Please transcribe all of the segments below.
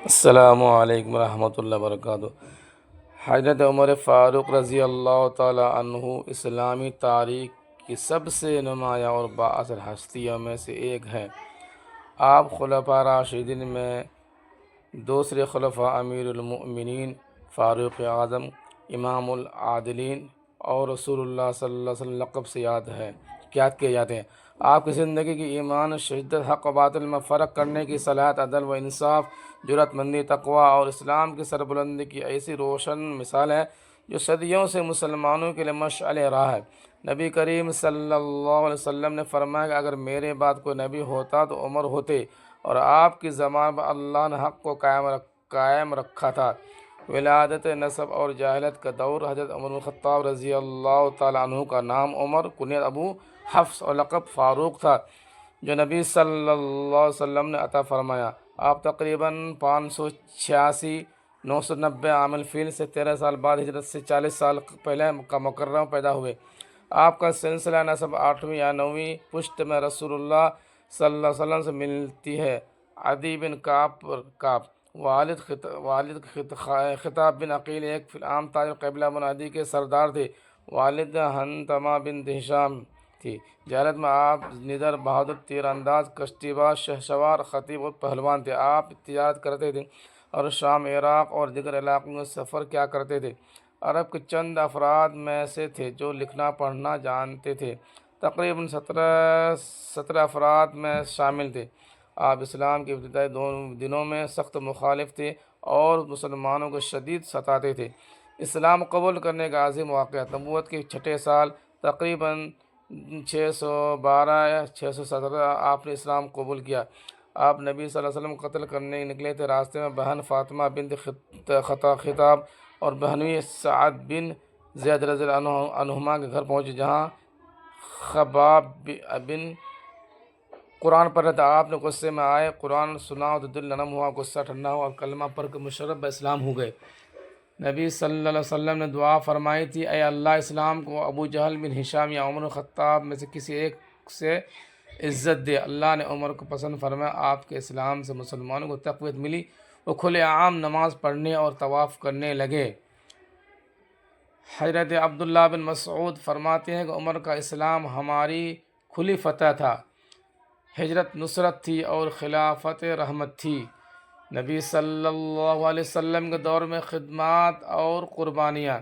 السلام علیکم ورحمۃ اللہ وبرکاتہ۔ حضرت عمر فاروق رضی اللہ تعالی عنہ اسلامی تاریخ کی سب سے نمایاں اور بااثر ہستیوں میں سے ایک ہیں۔ آپ خلفاء راشدین میں دوسرے خلیفہ امیر المؤمنین، فاروق اعظم، امام العادلین اور رسول اللہ صلی اللہ علیہ وسلم لقب سے یاد کیے جاتے ہیں۔ آپ کی زندگی کی ایمان، شدت، حق و باطل میں فرق کرنے کی صلاحیت، عدل و انصاف، جرأت مندی، تقوی اور اسلام کی سربلندی کی ایسی روشن مثال ہے جو صدیوں سے مسلمانوں کے لیے مشعل راہ ہے۔ نبی کریم صلی اللہ علیہ وسلم نے فرمایا کہ اگر میرے بعد کوئی نبی ہوتا تو عمر ہوتے، اور آپ کی زبان پر اللہ نے حق کو قائم رکھا تھا۔ ولادت، نسب اور جاہلیت کا دور۔ حضرت عمر بن الخطاب رضی اللہ تعالیٰ عنہ کا نام عمر، کنیت ابو حفص اور لقب فاروق تھا، جو نبی صلی اللہ علیہ وسلم نے عطا فرمایا۔ آپ تقریباً 586 990 عام الفیل سے 13 سال بعد ہجرت سے 40 سال پہلے کا مکرمہ پیدا ہوئے۔ آپ کا سلسلہ نسب 8ویں یا 9ویں پشت میں رسول اللہ صلی اللہ علیہ وسلم سے ملتی ہے۔ عدی بن کعب، والد خطاب بن عقیل ایک فی العام تاجر قبیلہ بن عدی کے سردار تھے۔ والدہ حنتمہ بنت ہشام تھی۔ جہالت میں آپ نڈر، بہادر، تیر انداز، کشتی باز، شہسوار، خطیب اور پہلوان تھے۔ آپ تجارت کرتے تھے اور شام، عراق اور دیگر علاقوں میں سفر کیا کرتے تھے۔ عرب کے چند افراد میں سے تھے جو لکھنا پڑھنا جانتے تھے۔ تقریباً 17 افراد میں شامل تھے۔ آپ اسلام کے ابتدائی دنوں میں سخت مخالف تھے اور مسلمانوں کو شدید ستاتے تھے۔ اسلام قبول کرنے کا عظیم واقعہ۔ نبوت کے چھٹے سال تقریباً 612 یا 617 آپ نے اسلام قبول کیا۔ آپ نبی صلی اللہ علیہ وسلم کو قتل کرنے نکلے تھے۔ راستے میں بہن فاطمہ بنت خطاب اور بہنوئی سعد بن زید رضی اللہ عنہما کے گھر پہنچے، جہاں خباب بن قرآن پڑھ رہے تھے۔ آپ نے غصے میں آئے، قرآن سنا تو دل نرم ہوا، غصہ ٹھنڈا ہوا اور کلمہ پڑھ کر مشرف اسلام ہو گئے۔ نبی صلی اللہ علیہ وسلم نے دعا فرمائی تھی، اے اللہ، اسلام کو ابو جہل بن ہشام یا عمر خطاب میں سے کسی ایک سے عزت دے۔ اللہ نے عمر کو پسند فرمایا۔ آپ کے اسلام سے مسلمانوں کو تقویت ملی، وہ کھلے عام نماز پڑھنے اور طواف کرنے لگے۔ حضرت عبداللہ بن مسعود فرماتے ہیں کہ عمر کا اسلام ہماری کھلی فتح تھا، ہجرت نصرت تھی اور خلافت رحمت تھی۔ نبی صلی اللہ علیہ وسلم کے دور میں خدمات اور قربانیاں۔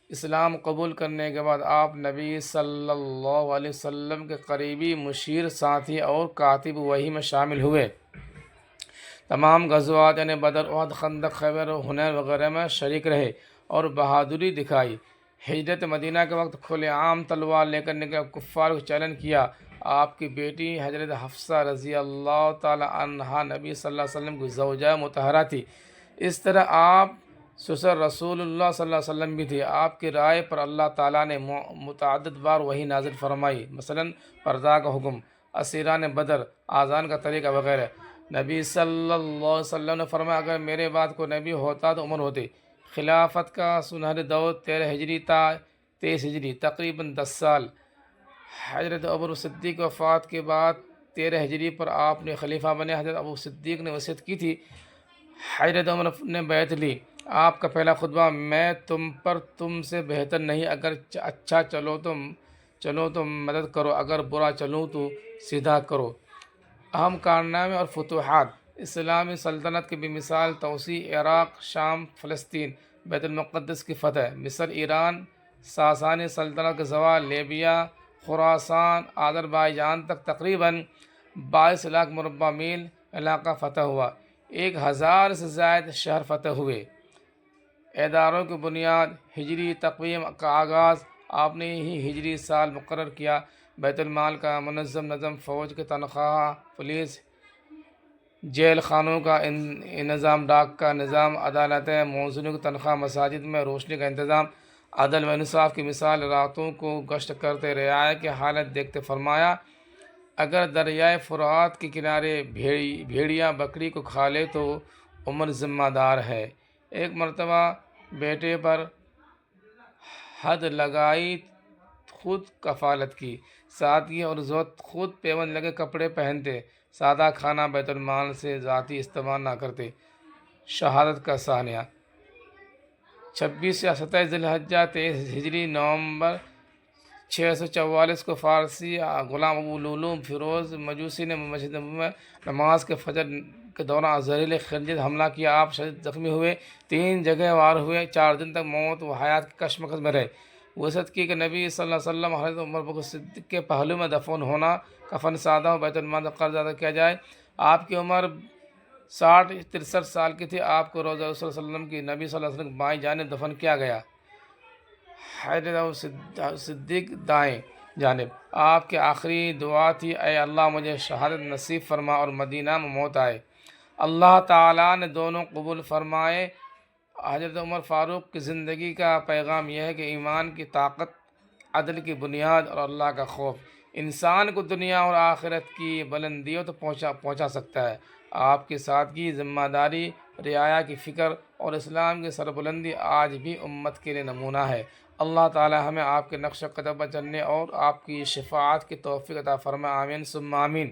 اسلام قبول کرنے کے بعد آپ نبی صلی اللہ علیہ وسلم کے قریبی مشیر، ساتھی اور کاتب وحی میں شامل ہوئے۔ تمام غزوات یعنی بدر، احد، خندق، خیبر اور حنین وغیرہ میں شریک رہے اور بہادری دکھائی۔ ہجرت مدینہ کے وقت کھلے عام تلوار لے کر نکلے، کفار کو چیلنج کیا۔ آپ کی بیٹی حضرت حفصہ رضی اللہ تعالی عنہا نبی صلی اللہ علیہ وسلم کی زوجہ مطہرہ تھی۔ اس طرح آپ سسر رسول اللہ صلی اللہ علیہ وسلم بھی تھی۔ آپ کی رائے پر اللہ تعالیٰ نے متعدد بار وحی نازل فرمائی، مثلاً پردہ کا حکم، اسیران بدر، آذان کا طریقہ وغیرہ۔ نبی صلی اللہ علیہ وسلم نے فرمایا، اگر میرے بعد کوئی نبی ہوتا تو عمر ہوتے۔ خلافت کا سنہری دور 13 ہجری تا 23 ہجری، تقریباً 10 سال۔ حضرت ابو صدیق کی وفات کے بعد 13 ہجری پر آپ نے خلیفہ بنے۔ حضرت ابو صدیق نے وصیت کی تھی، حضرت عمر نے بیعت لی۔ آپ کا پہلا خطبہ، میں تم سے بہتر نہیں، اگر اچھا چلو تو مدد کرو، اگر برا چلوں تو سیدھا کرو۔ اہم کارنامے اور فتوحات۔ اسلامی سلطنت کی بے مثال توسیع، عراق، شام، فلسطین، بیت المقدس کی فتح، مصر، ایران، ساسانی سلطنت کا زوال، لیبیا، خراسان، آذربائیجان تک تقریباً 22 لاکھ مربع میل علاقہ فتح ہوا۔ 1000 سے زائد شہر فتح ہوئے۔ اداروں کی بنیاد، ہجری تقویم کا آغاز، آپ نے ہی ہجری سال مقرر کیا۔ بیت المال کا منظم نظم، فوج کی تنخواہ، پولیس، جیل خانوں کا نظام، ڈاک کا نظام، عدالتیں، مؤذنوں کی تنخواہ، مساجد میں روشنی کا انتظام، عدل و انصاف کی مثال۔ راتوں کو گشت کرتے، رعایا کی حالت دیکھتے فرمایا، اگر دریائے فرات کے کنارے بھیڑیا بکری کو کھا لے تو عمر ذمہ دار ہے۔ ایک مرتبہ بیٹے پر حد لگائی، خود کفالت کی، سادگی اور زہد، خود پیوند لگے کپڑے پہنتے، سادہ کھانا، بیت المال سے ذاتی استعمال نہ کرتے۔ شہادت کا ثانیہ 26 یا 27 ذی الحجہ 23 ہجری نومبر 644 کو فارسی غلام ابو لولو فیروز مجوسی نے مسجد نبوی میں نماز کے فجر کے دوران زہریلے خنجر حملہ کیا۔ آپ شدید زخمی ہوئے، 3 جگہ وار ہوئے، 4 دن تک موت و حیات کی کشمکش میں رہے۔ وصیت کی کہ نبی صلی اللہ علیہ وسلم حضرت عمر بکر صدیق کے پہلو میں دفن ہونا، کفن سادہ و بیت المال قرض ادا کیا جائے۔ آپ کی عمر 63 سال کی تھی۔ آپ کو روضہ رسول صلی اللہ علیہ وسلم کی نبی صلی اللہ علیہ وسلم کی بائیں جانب دفن کیا گیا، حضرت صدیق دائیں جانب۔ آپ کی آخری دعا تھی، اے اللہ مجھے شہادت نصیب فرما اور مدینہ میں موت آئے۔ اللہ تعالیٰ نے دونوں قبول فرمائے۔ حضرت عمر فاروق کی زندگی کا پیغام یہ ہے کہ ایمان کی طاقت، عدل کی بنیاد اور اللہ کا خوف انسان کو دنیا اور آخرت کی بلندیوں تک پہنچا سکتا ہے۔ آپ کی سادگی، ذمہ داری، رعایا کی فکر اور اسلام کی سربلندی آج بھی امت کے لیے نمونہ ہے۔ اللہ تعالی ہمیں آپ کے نقش قدم پر چلنے اور آپ کی شفاعت کی توفیق عطا فرمائے، آمین ثم آمین۔